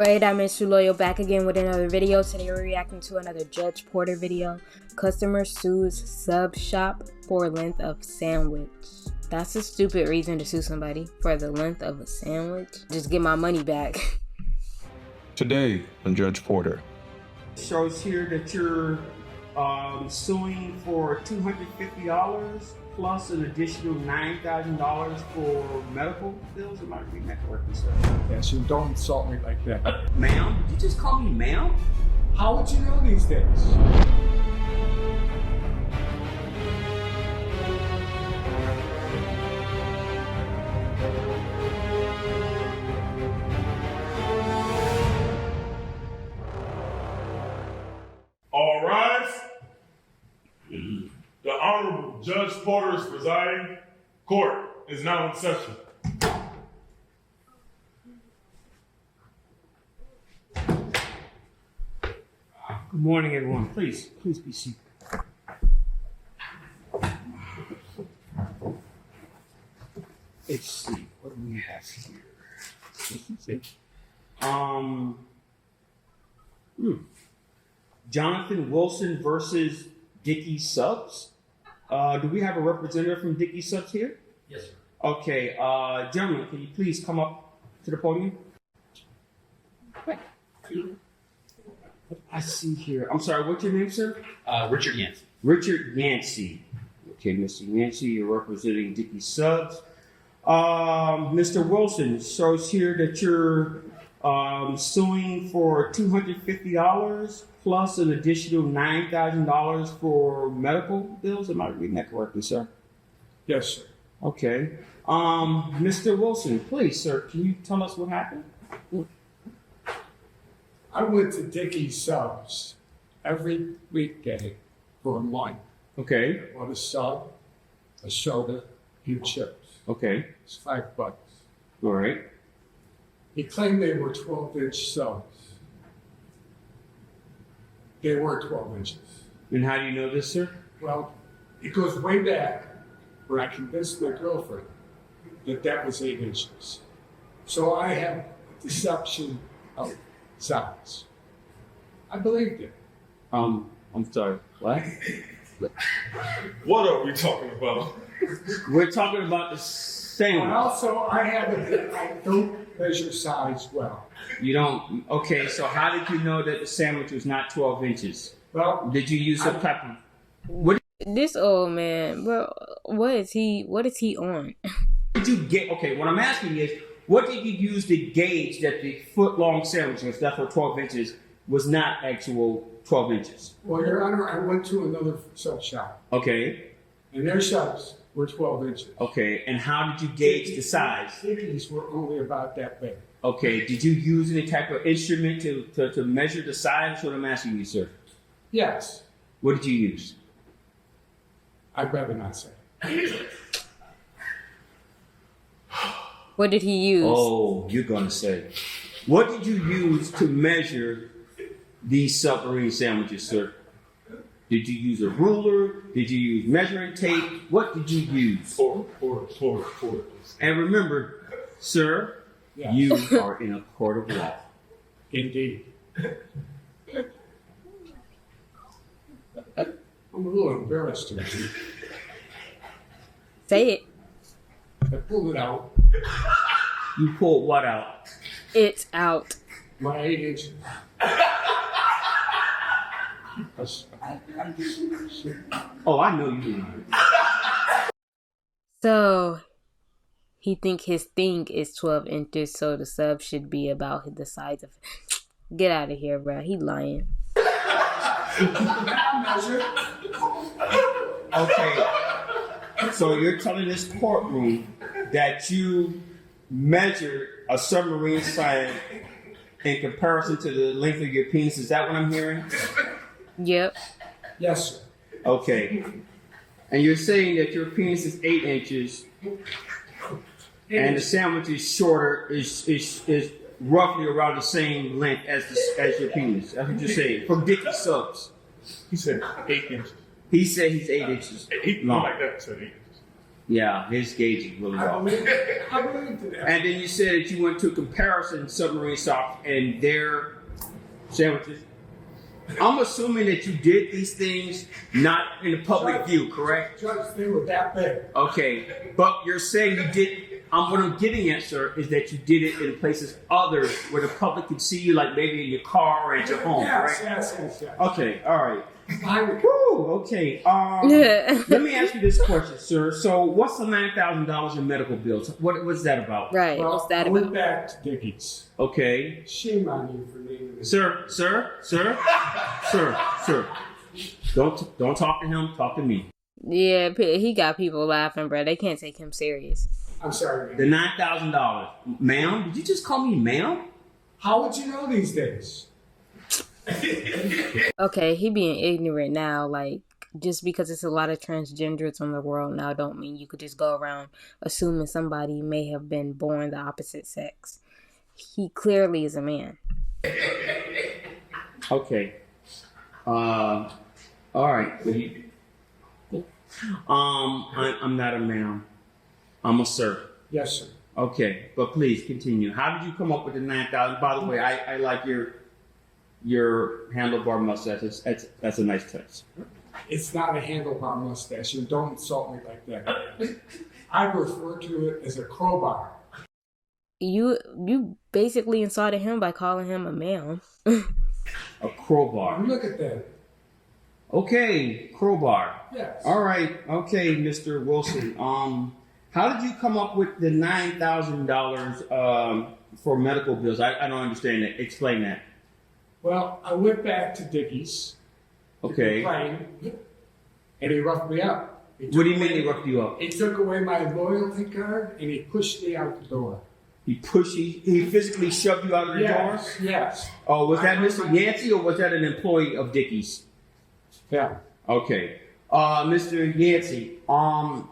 Alright, I'm Miss Loyal back again with another video. Today we're reacting to another Judge Porter video. Customer sues sub shop for length of sandwich. That's a stupid reason to sue somebody for the length of a sandwich. Just get my money back. Today on Judge Porter. It shows here that you're suing for $250 plus an additional $9,000 for medical bills. Am I reading that correctly, sir? Yes, and don't insult me like that. Ma'am? Did you just call me ma'am? How would you know these days? All rise. The Honorable Judge Porter is presiding. Court is now in session. Good morning, everyone. Please be seated. Let's see, what do we have here? Jonathan Wilson versus Dickie Subs. Do we have a representative from Dickie Subs here? Yes, sir. Okay, gentlemen, can you please come up to the podium? I see here. I'm sorry, what's your name, sir? Richard Yancey. Richard Yancey. Okay, Mr. Yancey, you're representing Dickie Subs. Mr. Wilson, it shows here that you're suing for $250 plus an additional $9,000 for medical bills. Am I reading that correctly, sir? Yes, sir. Okay. Mr. Wilson, please, sir, can you tell us what happened? I went to Dickie's Subs every weekday for a month. Okay. On a sub, a soda, and chips. Okay. It's $5. All right. He claimed they were 12-inch subs. They were 12 inches. And how do you know this, sir? Well, it goes way back where I convinced my girlfriend that that was 8 inches. So I have a deception of size. I believed it. I'm sorry. What? What are we talking about? We're talking about the sandwich. And also, I don't measure size well. You don't? Okay, so how did you know that the sandwich was not 12 inches? Well, Did you use some type of... What This old man, bro, what is he on? did you get? Okay, what I'm asking is, what did you use to gauge that the foot-long sandwich, that's therefore 12 inches, was not actual 12 inches? well, Your Honor, I went to another sub shop, Okay, and their subs were 12 inches. okay, and how did you gauge the size? Dickies were only about that big. Okay, did you use any type of instrument to measure the size? That's what I'm asking you, sir. Yes, What did you use? I'd rather not say. What did he use? Oh, you're gonna say. What did you use to measure these submarine sandwiches, sir? Did you use a ruler? Did you use measuring tape? What did you use? Porter. And remember, sir, Yes. you are in a court of law. Indeed. I'm a little embarrassed to you. Say it. I pulled it out. You pulled what out? It's out. My 8 inches. Oh, I know you didn't. So he think his thing is 12 inches, so the sub should be about the size of... Get out of here, bro. He lying. Okay, so you're telling this courtroom that you measured a submarine sand in comparison to the length of your penis. Is that what I'm hearing? Yep. Yes, sir. Okay. And you're saying that your penis is 8 inches and the sandwich is shorter, is roughly around the same length as your penis. That's what you're saying. From Dickie Subs. He said 8 inches. He said he's 8 inches He long. like that said 8 inches. Yeah, his gauge is really I off. believe that. And then you said that you went to a comparison submarine stock and their sandwiches. I'm assuming that you did these things not in the public view, correct? Judge, they were that big. Okay, but you're saying you did. What I'm getting at, sir, is that you did it in places others where the public could see you, like maybe in your car or at your home, correct? Yes. Okay, all right. I, Woo, okay. Let me ask you this question, sir. So, what's the $9,000 in medical bills? What's that about? Right. well, What's that I went about? back to Dickie's. Okay, Shame on you for naming this. sir. Don't talk to him. Talk to me. Yeah, he got people laughing, bro. They can't take him serious. I'm sorry, The man. $9,000, ma'am. Did you just call me ma'am? How would you know these days? Okay, he being ignorant now. Like, just because it's a lot of transgenders in the world now, don't mean you could just go around assuming somebody may have been born the opposite sex. He clearly is a man. Okay. All right. I'm not a ma'am. I'm a sir. Yes, sir. Okay, but please continue. How did you come up with the 9,000? By the way, I like your handlebar mustache. That's a nice touch. It's not a handlebar mustache, and don't insult me like that. I refer to it as a crowbar. You basically insulted him by calling him a male. A crowbar. Look at that. Okay, crowbar. Yes. All right. Okay, Mr. Wilson. How did you come up with the $9,000 for medical bills? I don't understand that. Explain that. Well, I went back to Dickie's. Okay. And he roughed me up. What do you mean they roughed you up? He took away my loyalty card and he pushed me out the door. He physically shoved you out of the door? Yes. Oh, was that Mr. Yancey or was that an employee of Dickie's? Yeah. Okay. Mr. Yancey,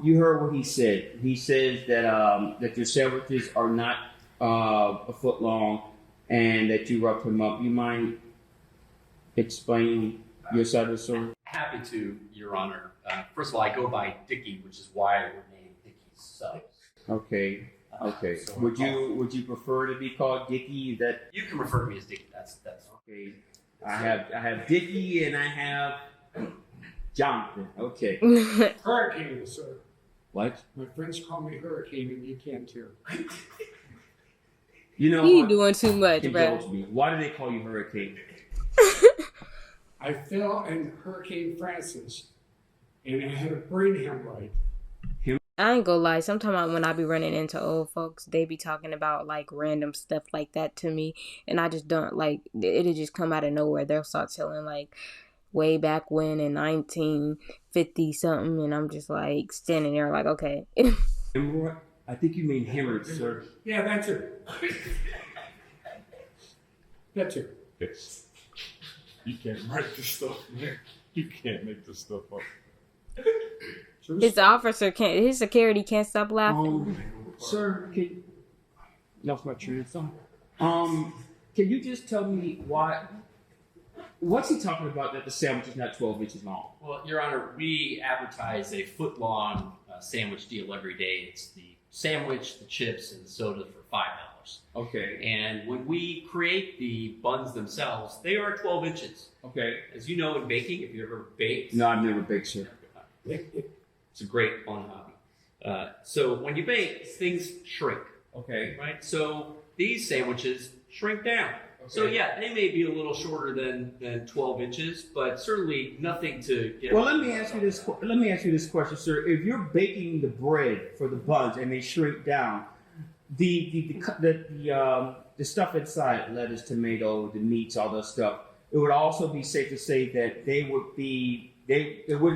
you heard what he said. He says that that your sandwiches are not a foot long and that you roughed him up. You mind explaining your side of the story? Happy to, Your Honor. First of all, I go by Dickie, which is why we're named Dickie's Subs. Okay. Okay. So Would you prefer to be called Dickie? That You can refer to me as Dickie. That's okay. I have Dickie and I have Jonathan. Okay. Hurricane, sir. What? My friends call me Hurricane and you can too. You know He what? doing too much, bro. Indulge me. Why do they call you Hurricane? I fell in Hurricane Francis and I had a brain hemorrhoid. I ain't gonna lie. Sometimes when I be running into old folks, they be talking about like random stuff like that to me, and I just don't like. It'll just come out of nowhere. They'll start telling like way back when in 1950 something, and I'm just like standing there like, okay. Hemorrhoid? I think you mean hemorrhoid, sir. Yeah, that's it. That's it. Yes. You can't write this stuff, man. You can't make this stuff up. His security can't stop laughing. Sir, lost my train of thought. Can you just tell me what's he talking about that the sandwich is not 12 inches long? Well, Your Honor, we advertise a foot-long sandwich deal every day. It's the sandwich, the chips, and the soda for $5. Okay. And when we create the buns themselves, they are 12 inches. Okay. As you know, in baking, if you ever baked, No, I've never baked, sir. it's a great fun hobby. So when you bake, things shrink, Okay. right? So these sandwiches shrink down. So Okay. yeah, they may be a little shorter than 12 inches, but certainly nothing to get. Well, let me ask you this question, sir. If you're baking the bread for the buns and they shrink down, the stuff inside, lettuce, tomato, the meats, all that stuff, it would also be safe to say that it wouldn't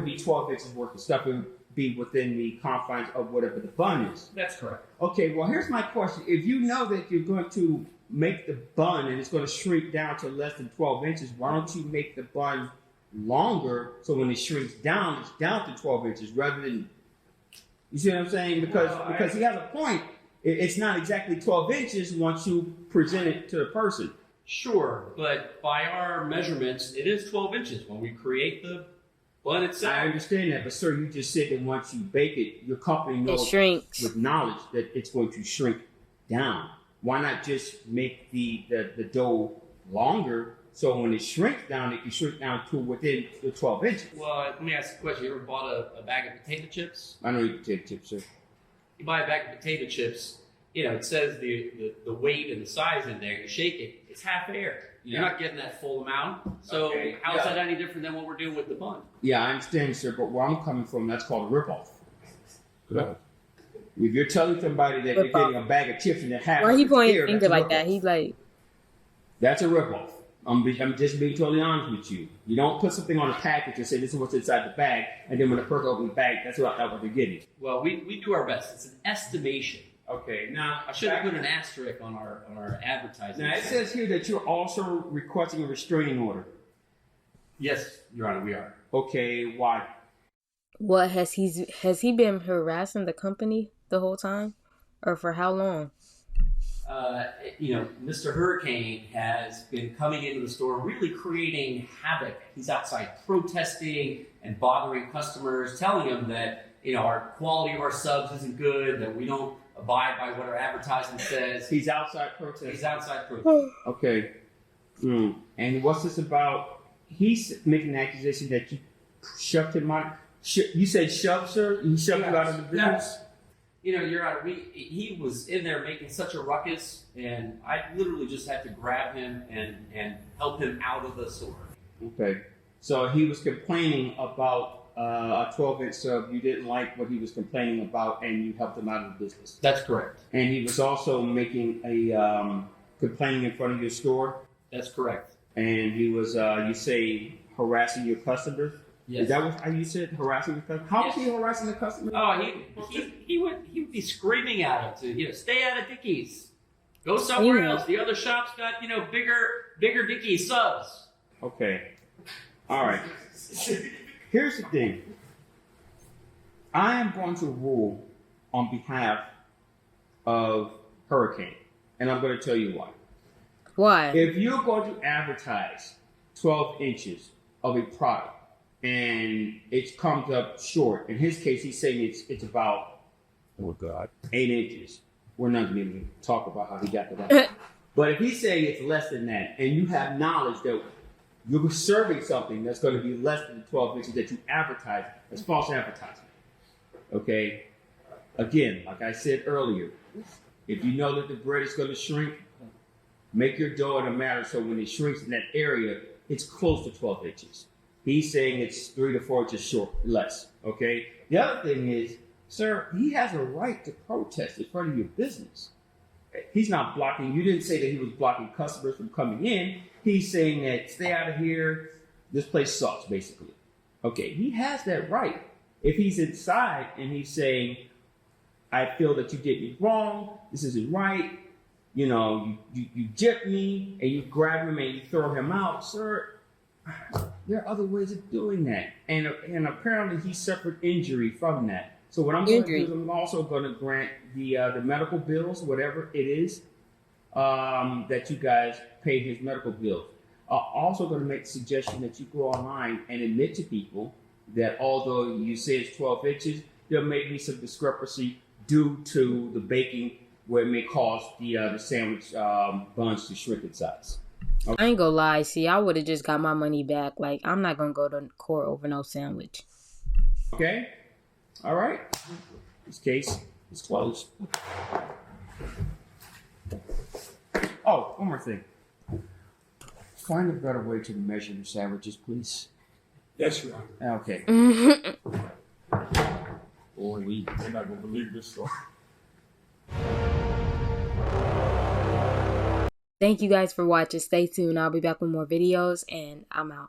be 12 inches worth of stuff. It would be within the confines of whatever the bun is. That's correct. Okay, well, here's my question. If you know that you're going to make the bun and it's going to shrink down to less than 12 inches, why don't you make the bun longer so when it shrinks down, it's down to 12 inches rather than, you see what I'm saying? Because he has a point. It's not exactly 12 inches once you present it to the person. Sure, but by our measurements, it is 12 inches. When we create the But it's I understand that, but sir, you just said that once you bake it, your company It knows shrinks. with knowledge that it's going to shrink down. Why not just make the dough longer so when it shrinks down, it can shrink down to within the 12 inches? Well, let me ask you a question. You ever bought a bag of potato chips? I know you potato chips, sir. You buy a bag of potato chips, you know, it says the weight and the size in there. You shake it, it's half air. You're not getting that full amount. So Okay, how is yeah. that any different than what we're doing with the bun? Yeah, I understand, sir, but where I'm coming from, that's called a ripoff. If you're telling somebody that you're Rip-off. getting a bag of chips and they're half Why he pointing here, finger that's a like that? rip-off. He like, That's a ripoff. I'm just being totally honest with you. You don't put something on a package and say this is what's inside the bag, and then when the person opens the bag, that's what they're getting. Well, we do our best. It's an estimation. Okay, now I should have put an asterisk on our advertising. Now it says here that you're also requesting a restraining order. Yes, Your Honor, we are. Okay, why? what has he been harassing the company the whole time, or for how long? You know, Mr. Hurricane has been coming into the store, really creating havoc. He's outside protesting and bothering customers, telling them that, you know, our quality of our subs isn't good, that we don't abide by what our advertising says. He's outside protesting. He's outside protesting. Okay. And what's this about? He's making an accusation that you shoved him out. You said shoved, sir? You shoved him out of the business? Yes. You know, Your Honor, he was in there making such a ruckus, and I literally just had to grab him and help him out of the store. Okay. So he was complaining about a 12-inch sub. You didn't like what he was complaining about, and you helped him out of the business. That's correct. And he was also making a complaining in front of your store, That's correct. and he was, you say, harassing your customers. Yes. Is that how you said, harassing the customer? How was he harassing the customer? Oh, he would be screaming at him to, you know, stay out of Dickies. Go somewhere else. The other shop's got, you know, bigger Dickies subs. Okay. All right. Here's the thing. I am going to rule on behalf of Hurricane, and I'm going to tell you why. Why? If you're going to advertise 12 inches of a product and it comes up short, in his case, he's saying it's about 8 inches. We're not going to even talk about how he got to that. But if he's saying it's less than that, and you have knowledge that you're serving something that's going to be less than 12 inches that you advertise, that's false advertising. Okay? Again, like I said earlier, if you know that the bread is going to shrink, make your dough in a manner so when it shrinks in that area, it's close to 12 inches. He's saying it's 3 to 4 inches short, less. Okay? The other thing is, sir, he has a right to protest in front of your business. He's not blocking. You didn't say that he was blocking customers from coming in. He's saying that stay out of here. This place sucks, basically. Okay, he has that right. If he's inside and he's saying, I feel that you did me wrong. This isn't right. You know, you gypped me and you grab him and you throw him out, sir. There are other ways of doing that. And apparently he suffered injury from that. So what I'm going to do is I'm also going to grant the medical bills, whatever it is, that you guys paid his medical bills. Also going to make the suggestion that you go online and admit to people that although you say it's 12 inches, there may be some discrepancy due to the baking where it may cause the sandwich buns to shrink in size. Okay. I ain't gonna lie. See, I would have just got my money back. Like, I'm not gonna go to court over no sandwich. Okay? All right. This case is closed. Oh, one more thing. Find a better way to measure the sandwiches, please. Yes, Your Honor. Okay. Boy, you're not going to believe this story. Thank you guys for watching. Stay tuned. I'll be back with more videos, and I'm out.